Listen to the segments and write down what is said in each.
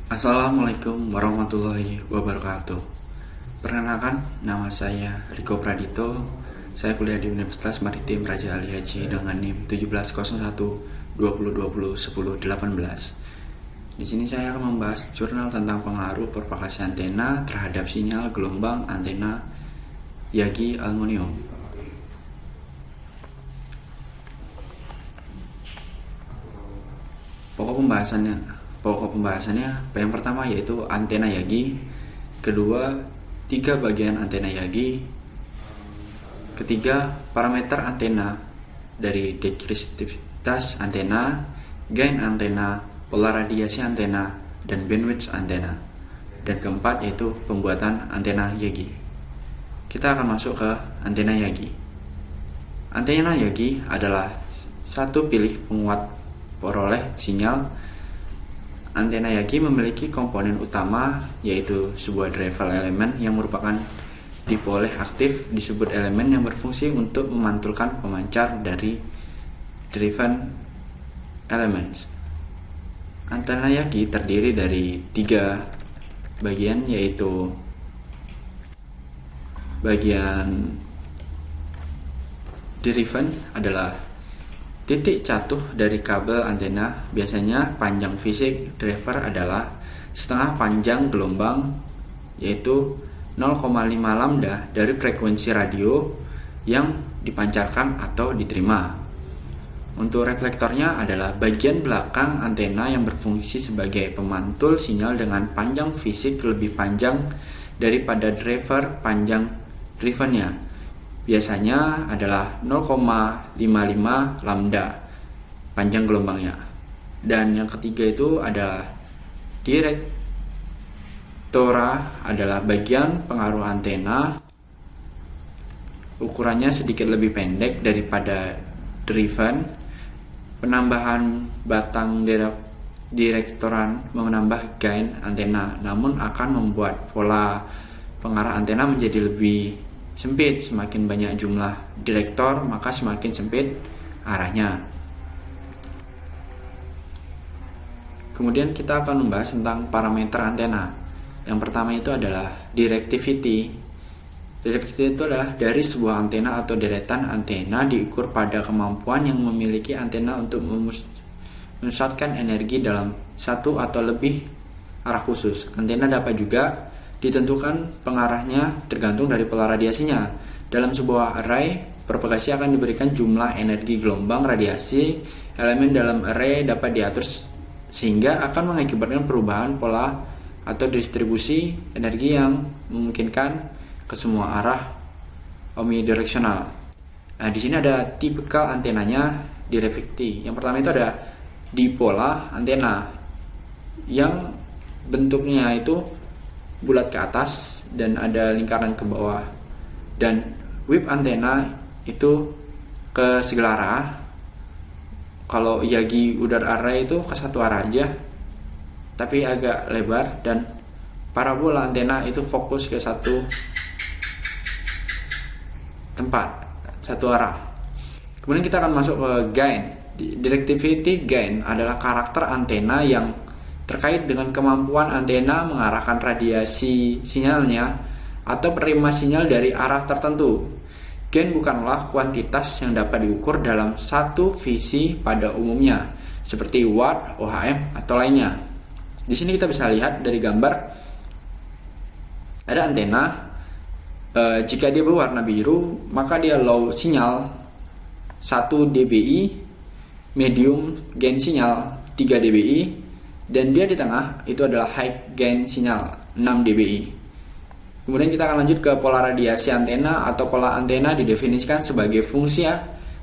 Assalamualaikum warahmatullahi wabarakatuh. Perkenalkan, nama saya Riko Pradito. Saya kuliah di Universitas Maritim Raja Ali Haji dengan NIM 1701-2020-1018. Di sini saya akan membahas jurnal tentang pengaruh propagasi antena terhadap sinyal gelombang antena Yagi aluminium. Pokok pembahasannya yang pertama yaitu antena Yagi, kedua 3 bagian antena Yagi, ketiga parameter antena dari dekristivitas antena, gain antena, pola radiasi antena, dan bandwidth antena, dan keempat yaitu pembuatan antena Yagi. Kita akan masuk ke antena Yagi. Antena Yagi adalah satu pilih penguat peroleh sinyal. Antena Yagi memiliki komponen utama yaitu sebuah driver elemen yang merupakan dipoleh aktif, disebut elemen yang berfungsi untuk memantulkan pemancar dari driven elements. Antena Yagi terdiri dari 3 bagian yaitu bagian driven adalah titik catuh dari kabel antena. Biasanya panjang fisik driver adalah setengah panjang gelombang yaitu 0,5 lambda dari frekuensi radio yang dipancarkan atau diterima. Untuk reflektornya adalah bagian belakang antena yang berfungsi sebagai pemantul sinyal dengan panjang fisik lebih panjang daripada driver panjang drivennya. Biasanya adalah 0,55 lambda panjang gelombangnya. Dan yang ketiga itu adalah direktora, adalah bagian pengaruh antena. Ukurannya sedikit lebih pendek daripada driven. Penambahan batang direktoran menambah gain antena, namun akan membuat pola pengarah antena menjadi lebih sempit. Semakin banyak jumlah direktor, maka semakin sempit arahnya. Kemudian kita akan membahas tentang parameter antena. Yang pertama itu adalah directivity. Directivity itu adalah dari sebuah antena atau deretan antena diukur pada kemampuan yang memiliki antena untuk memusatkan energi dalam satu atau lebih arah khusus. Antena dapat juga ditentukan pengarahnya tergantung dari pola radiasinya. Dalam sebuah array propagasi akan diberikan jumlah energi gelombang radiasi. Elemen dalam array dapat diatur sehingga akan mengakibatkan perubahan pola atau distribusi energi yang memungkinkan ke semua arah omnidirectional. Nah, di sini ada tipikal antenanya directivity. Yang pertama itu ada dipola antena yang bentuknya itu bulat ke atas dan ada lingkaran ke bawah, dan whip antena itu ke segala arah. Kalau Yagi udar array itu ke satu arah aja tapi agak lebar, dan parabola antena itu fokus ke satu tempat, satu arah. Kemudian kita akan masuk ke gain. Directivity gain adalah karakter antena yang terkait dengan kemampuan antena mengarahkan radiasi sinyalnya atau penerima sinyal dari arah tertentu. Gain bukanlah kuantitas yang dapat diukur dalam satu visi pada umumnya, seperti watt, ohm, atau lainnya. Di sini kita bisa lihat dari gambar ada antena. Jika dia berwarna biru, maka dia low sinyal 1 dBi, medium gain sinyal 3 dBi, dan dia di tengah itu adalah high gain sinyal 6 dBi. Kemudian kita akan lanjut ke pola radiasi antena. Atau pola antena didefinisikan sebagai fungsi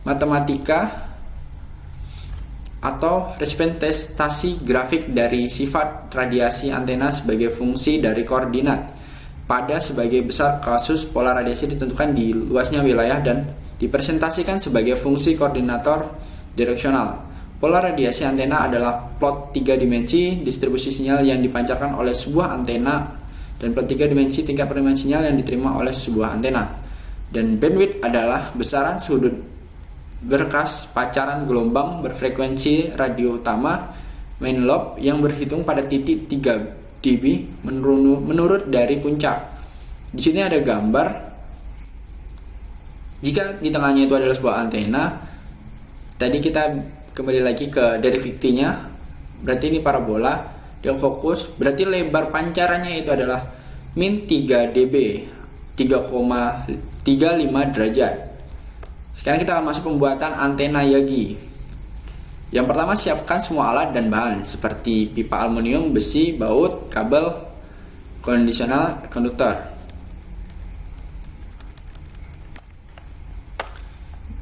matematika atau representasi grafik dari sifat radiasi antena sebagai fungsi dari koordinat. Pada sebagai besar kasus pola radiasi ditentukan di luasnya wilayah dan dipresentasikan sebagai fungsi koordinator direksional. Pola radiasi antena adalah plot 3 dimensi distribusi sinyal yang dipancarkan oleh sebuah antena, dan plot 3 dimensi tingkat penerimaan sinyal yang diterima oleh sebuah antena. Dan bandwidth adalah besaran sudut berkas pacaran gelombang berfrekuensi radio utama main lobe yang berhitung pada titik 3 dB menurut dari puncak. Di sini ada gambar. Jika di tengahnya itu adalah sebuah antena, tadi kita kembali lagi ke derivatinya, berarti ini parabola, dia fokus, berarti lebar pancarannya itu adalah min 3 dB, 3,35 derajat. Sekarang kita akan masuk pembuatan antena Yagi. Yang pertama, siapkan semua alat dan bahan seperti pipa aluminium, besi, baut, kabel, kondisional, konduktor.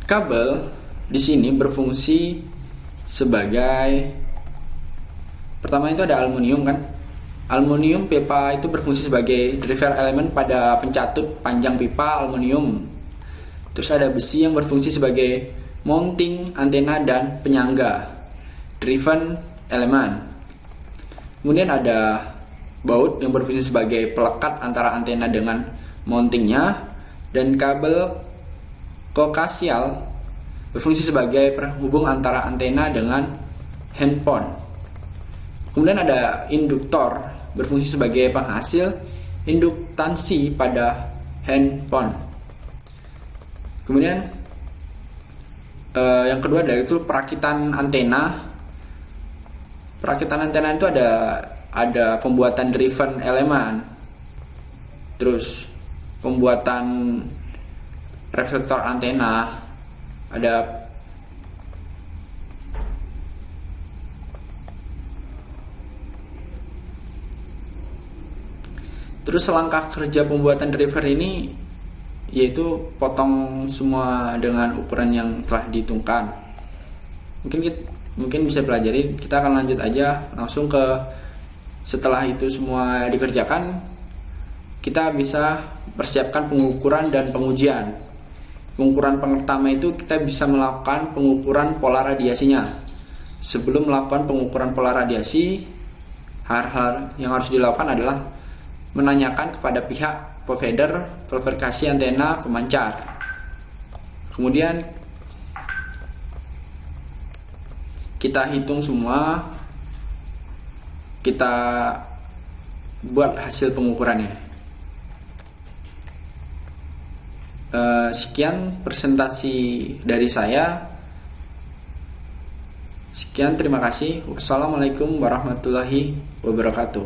Kabel di sini berfungsi sebagai, pertama itu ada aluminium kan. Aluminium pipa itu berfungsi sebagai driver elemen pada pencatut panjang pipa aluminium. Terus ada besi yang berfungsi sebagai mounting antena dan penyangga, driven elemen. Kemudian ada baut yang berfungsi sebagai pelekat antara antena dengan mountingnya, dan kabel koaksial berfungsi sebagai penghubung antara antena dengan handphone. Kemudian ada induktor berfungsi sebagai penghasil induktansi pada handphone. Kemudian yang kedua adalah itu perakitan antena. Perakitan antena itu ada pembuatan driven elemen, terus pembuatan reflektor antena, terus langkah kerja pembuatan driver ini yaitu potong semua dengan ukuran yang telah dihitungkan. Mungkin bisa pelajari. Kita akan lanjut aja langsung ke, setelah itu semua dikerjakan, kita bisa persiapkan pengukuran dan pengujian. Pengukuran pertama itu kita bisa melakukan pengukuran pola radiasinya. Sebelum melakukan pengukuran pola radiasi, hal-hal yang harus dilakukan adalah menanyakan kepada pihak provider verifikasi antena pemancar. Kemudian kita hitung semua, kita buat hasil pengukurannya. Sekian presentasi dari saya. Sekian, terima kasih. Wassalamualaikum warahmatullahi wabarakatuh.